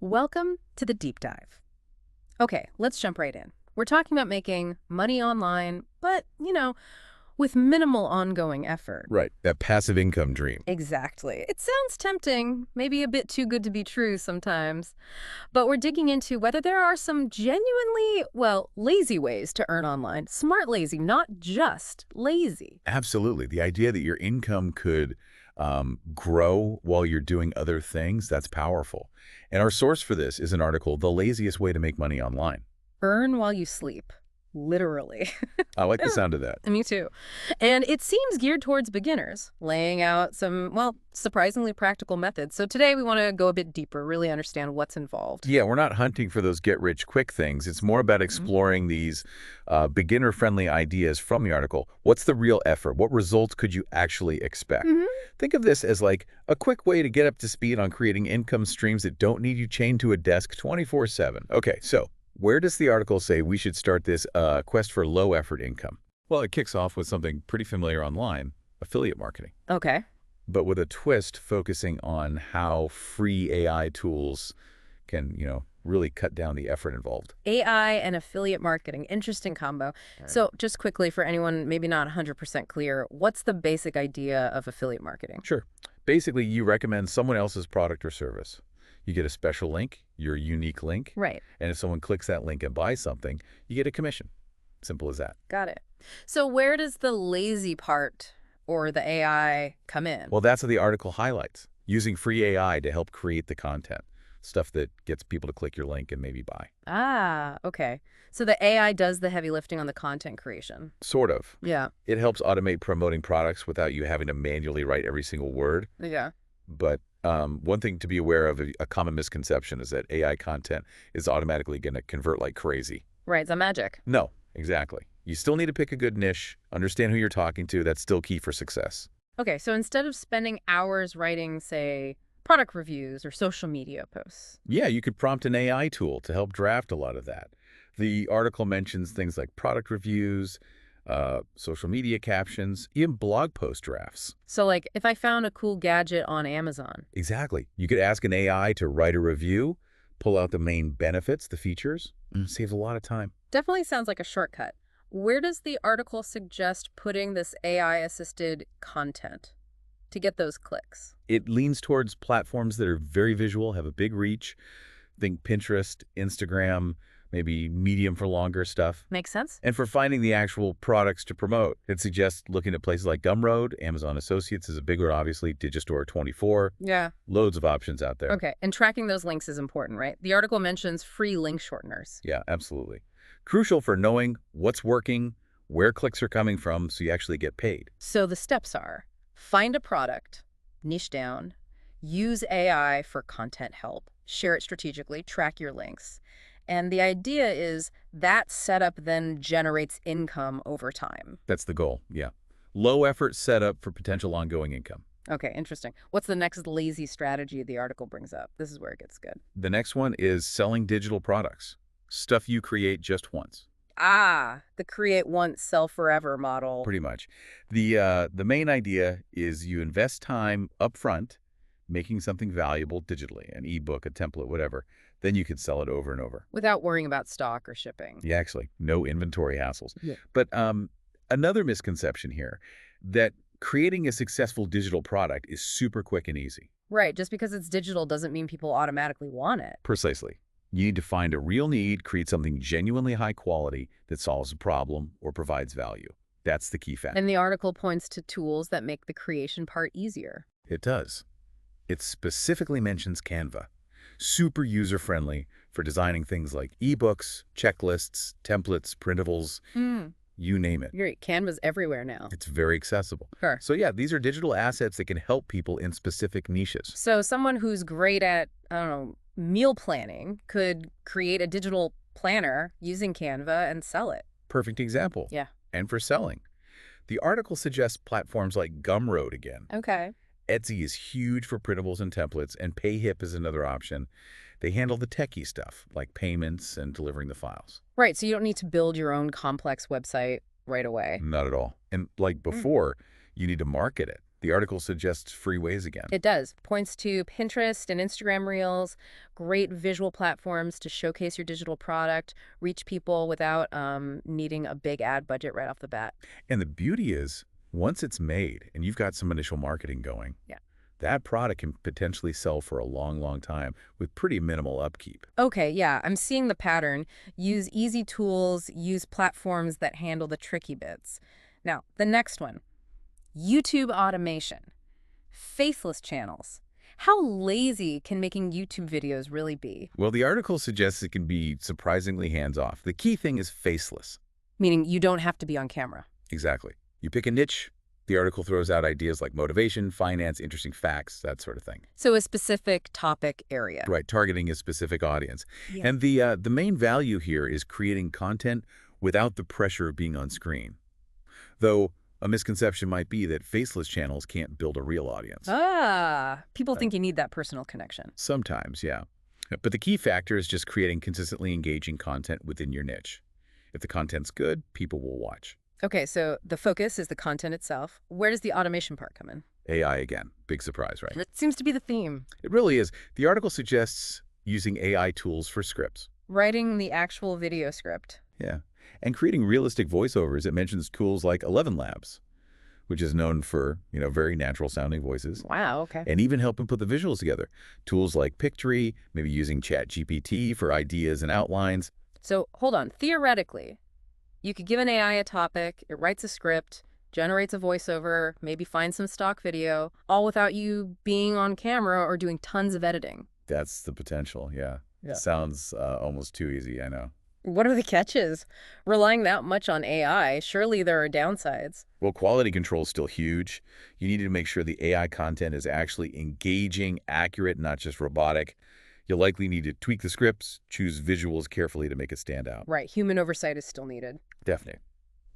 Welcome to the deep dive. Okay, let's jump right in. We're talking about making money online, but, with minimal ongoing effort. Right. That passive income dream. Exactly. It sounds tempting, maybe a bit too good to be true sometimes. But we're digging into whether there are some genuinely, lazy ways to earn online. Smart lazy, not just lazy. Absolutely. The idea that your income could grow while you're doing other things, that's powerful. And our source for this is an article, The Laziest Way to Make Money Online. Earn while you sleep. Literally. I like the sound of that. Me too. And it seems geared towards beginners, laying out some, surprisingly practical methods. So today we want to go a bit deeper, really understand what's involved. Yeah, we're not hunting for those get-rich-quick things. It's more about exploring these beginner-friendly ideas from the article. What's the real effort? What results could you actually expect? Think of this as like a quick way to get up to speed on creating income streams that don't need you chained to a desk 24/7. Okay, so where does the article say we should start this quest for low-effort income? Well, it kicks off with something pretty familiar online, affiliate marketing, Okay. but with a twist focusing on how free AI tools can, really cut down the effort involved. AI and affiliate marketing, interesting combo. Right. So just quickly for anyone maybe not 100% clear, what's the basic idea of affiliate marketing? Sure. Basically, you recommend someone else's product or service. You get a special link, your unique link, Right. and if someone clicks that link and buys something, you get a commission. Simple as that. Got it. So where does the lazy part or the AI come in? Well, that's what the article highlights, using free AI to help create the content, stuff that gets people to click your link and maybe buy. Okay. So the AI does the heavy lifting on the content creation. Sort of. Yeah. It helps automate promoting products without you having to manually write every single word. Yeah. But one thing to be aware of, a common misconception, is that AI content is automatically going to convert like crazy. Right. It's a magic. No, exactly. You still need to pick a good niche, understand who you're talking to. That's still key for success. Okay. So instead of spending hours writing, say, product reviews or social media posts. Yeah, you could prompt an AI tool to help draft a lot of that. The article mentions things like product reviews, social media captions, even blog post drafts. So like if I found a cool gadget on Amazon. Exactly. You could ask an AI to write a review, pull out the main benefits, the features. Saves a lot of time. Definitely sounds like a shortcut. Where does the article suggest putting this AI-assisted content to get those clicks? It leans towards platforms that are very visual, have a big reach. Think Pinterest, Instagram, maybe Medium for longer stuff. Makes sense? And for finding the actual products to promote, it suggests looking at places like Gumroad, Amazon Associates is a big one, obviously, Digistore 24. Yeah. Loads of options out there. Okay. And tracking those links is important, right? The article mentions free link shorteners. Yeah, absolutely. Crucial for knowing what's working, where clicks are coming from, so you actually get paid. So the steps are find a product, niche down, use AI for content help, share it strategically, track your links. And the idea is that setup then generates income over time. That's the goal, yeah. Low effort setup for potential ongoing income. Okay, interesting. What's the next lazy strategy the article brings up? This is where it gets good. The next one is selling digital products, stuff you create just once. The create once, sell forever model. Pretty much. The main idea is you invest time upfront making something valuable digitally, an ebook, a template, whatever. Then you could sell it over and over. Without worrying about stock or shipping. Yeah, actually, no inventory hassles. Yeah. But another misconception here, that creating a successful digital product is super quick and easy. Right, just because it's digital doesn't mean people automatically want it. Precisely. You need to find a real need, create something genuinely high quality that solves a problem or provides value. That's the key fact. And the article points to tools that make the creation part easier. It does. It specifically mentions Canva. Super user-friendly for designing things like ebooks, checklists, templates, printables, you name it. Great. Canva's everywhere now. It's very accessible. Sure. So yeah, these are digital assets that can help people in specific niches. So someone who's great at, meal planning could create a digital planner using Canva and sell it. Perfect example. Yeah. And for selling. The article suggests platforms like Gumroad again. Okay. Etsy is huge for printables and templates, and PayHip is another option. They handle the techie stuff, like payments and delivering the files. Right, so you don't need to build your own complex website right away. Not at all. And like before, you need to market it, The article suggests free ways again. It does. Points to Pinterest and Instagram Reels, great visual platforms to showcase your digital product, reach people without needing a big ad budget right off the bat. And the beauty is, once it's made and you've got some initial marketing going, Yeah. that product can potentially sell for a long, long time with pretty minimal upkeep. Okay, yeah, I'm seeing the pattern. Use easy tools, use platforms that handle the tricky bits. Now, the next one, YouTube automation. Faceless channels. How lazy can making YouTube videos really be? Well, the article suggests it can be surprisingly hands-off. The key thing is faceless. Meaning you don't have to be on camera. Exactly. You pick a niche, the article throws out ideas like motivation, finance, interesting facts, that sort of thing. So a specific topic area. Right, targeting a specific audience. Yeah. And the main value here is creating content without the pressure of being on screen. Though a misconception might be that faceless channels can't build a real audience. People think you need that personal connection. Sometimes, yeah. But the key factor is just creating consistently engaging content within your niche. If the content's good, people will watch. Okay, so the focus is the content itself. Where does the automation part come in? AI again. Big surprise, right? It seems to be the theme. It really is. The article suggests using AI tools for scripts. Writing the actual video script. Yeah. And creating realistic voiceovers. It mentions tools like 11 Labs, which is known for, very natural sounding voices. Wow, okay. And even helping put the visuals together. Tools like Pictory, maybe using ChatGPT for ideas and outlines. So hold on. Theoretically, you could give an AI a topic, it writes a script, generates a voiceover, maybe finds some stock video, all without you being on camera or doing tons of editing. That's the potential, yeah. Yeah. Sounds almost too easy, I know. What are the catches? Relying that much on AI, surely there are downsides. Well, quality control is still huge. You need to make sure the AI content is actually engaging, accurate, not just robotic. You'll likely need to tweak the scripts, choose visuals carefully to make it stand out. Right, human oversight is still needed. Definitely.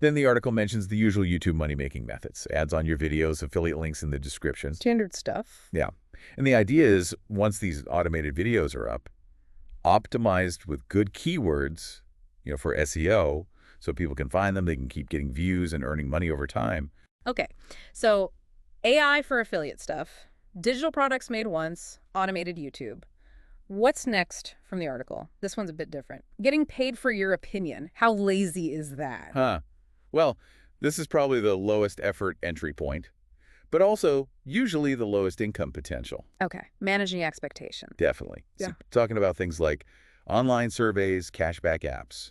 Then the article mentions the usual YouTube money-making methods. Ads on your videos, affiliate links in the description. Standard stuff. Yeah. And the idea is, once these automated videos are up, optimized with good keywords, for SEO, so people can find them, they can keep getting views and earning money over time. Okay, so AI for affiliate stuff, digital products made once, automated YouTube. What's next from the article? This one's a bit different. Getting paid for your opinion. How lazy is that? Well, this is probably the lowest effort entry point, but also usually the lowest income potential. Okay, managing expectation. Definitely. Yeah. So, talking about things like online surveys, cashback apps.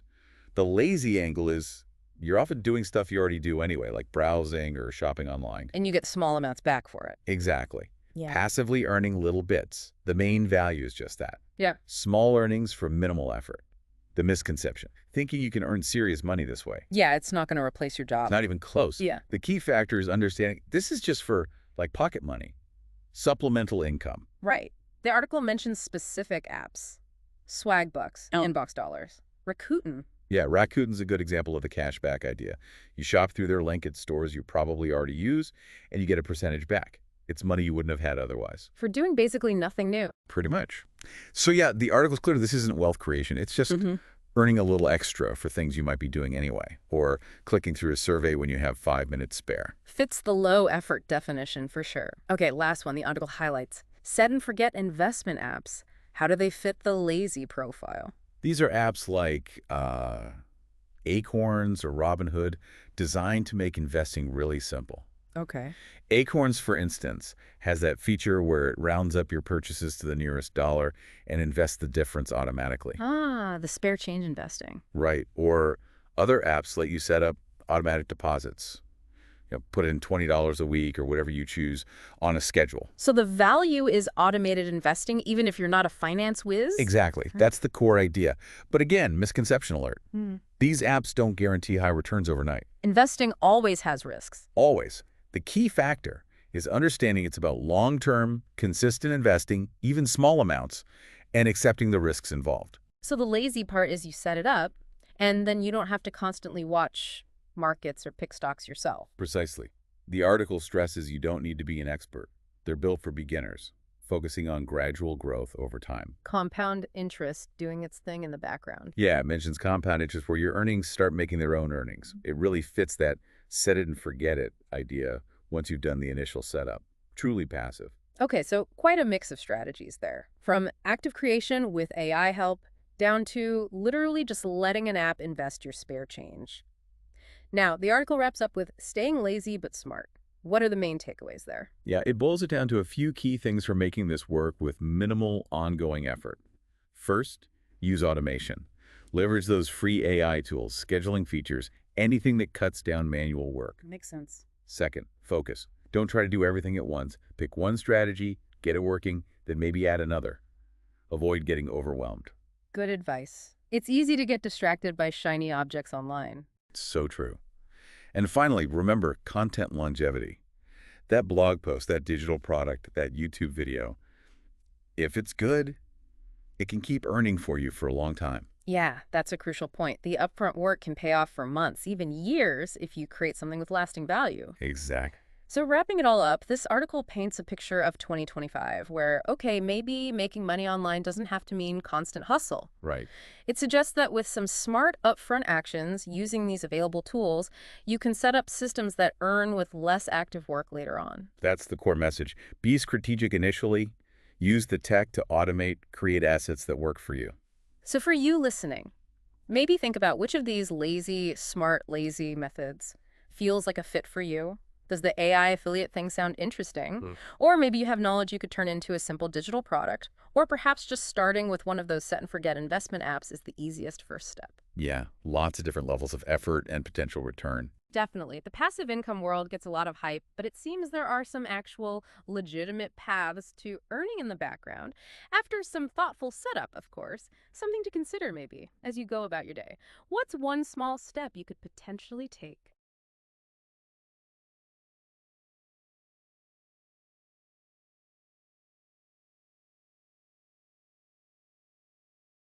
The lazy angle is you're often doing stuff you already do anyway, like browsing or shopping online. And you get small amounts back for it. Exactly. Yeah. Passively earning little bits. The main value is just that. Yeah. Small earnings for minimal effort. The misconception. Thinking you can earn serious money this way. Yeah, it's not going to replace your job. Not even close. Yeah. The key factor is understanding this is just for, pocket money. Supplemental income. Right. The article mentions specific apps. Swag bucks, inbox dollars. Rakuten. Yeah, Rakuten's a good example of the cashback idea. You shop through their link at stores you probably already use, and you get a percentage back. It's money you wouldn't have had otherwise. For doing basically nothing new. Pretty much. So yeah, the article's clear this isn't wealth creation. It's just earning a little extra for things you might be doing anyway, or clicking through a survey when you have 5 minutes spare. Fits the low effort definition for sure. Okay, last one. The article highlights set and forget investment apps. How do they fit the lazy profile? These are apps like Acorns or Robinhood, designed to make investing really simple. Okay. Acorns, for instance, has that feature where it rounds up your purchases to the nearest dollar and invests the difference automatically. The spare change investing. Right. Or other apps let you set up automatic deposits. Put in $20 a week or whatever you choose on a schedule. So the value is automated investing, even if you're not a finance whiz? Exactly. That's the core idea. But again, misconception alert. These apps don't guarantee high returns overnight. Investing always has risks. Always. The key factor is understanding it's about long-term, consistent investing, even small amounts, and accepting the risks involved. So the lazy part is you set it up, and then you don't have to constantly watch markets or pick stocks yourself. Precisely. The article stresses you don't need to be an expert. They're built for beginners, focusing on gradual growth over time. Compound interest doing its thing in the background. Yeah, it mentions compound interest where your earnings start making their own earnings. It really fits that set it and forget it idea once you've done the initial setup. Truly passive. Okay, so quite a mix of strategies there. From active creation with AI help down to literally just letting an app invest your spare change. Now, the article wraps up with staying lazy but smart. What are the main takeaways there? Yeah, it boils it down to a few key things for making this work with minimal ongoing effort. First, use automation. Leverage those free AI tools, scheduling features, anything that cuts down manual work. Makes sense. Second, focus. Don't try to do everything at once. Pick one strategy, get it working, then maybe add another. Avoid getting overwhelmed. Good advice. It's easy to get distracted by shiny objects online. So true. And finally, remember content longevity. That blog post, that digital product, that YouTube video, if it's good, it can keep earning for you for a long time. Yeah, that's a crucial point. The upfront work can pay off for months, even years, if you create something with lasting value. Exact. So wrapping it all up, this article paints a picture of 2025 where, okay, maybe making money online doesn't have to mean constant hustle. Right. It suggests that with some smart upfront actions using these available tools, you can set up systems that earn with less active work later on. That's the core message. Be strategic initially. Use the tech to automate, create assets that work for you. So for you listening, maybe think about which of these lazy, smart, lazy methods feels like a fit for you. Does the AI affiliate thing sound interesting? Or maybe you have knowledge you could turn into a simple digital product. Or perhaps just starting with one of those set and forget investment apps is the easiest first step. Yeah, lots of different levels of effort and potential return. Definitely. The passive income world gets a lot of hype, but it seems there are some actual legitimate paths to earning in the background. After some thoughtful setup, of course, something to consider maybe as you go about your day. What's one small step you could potentially take?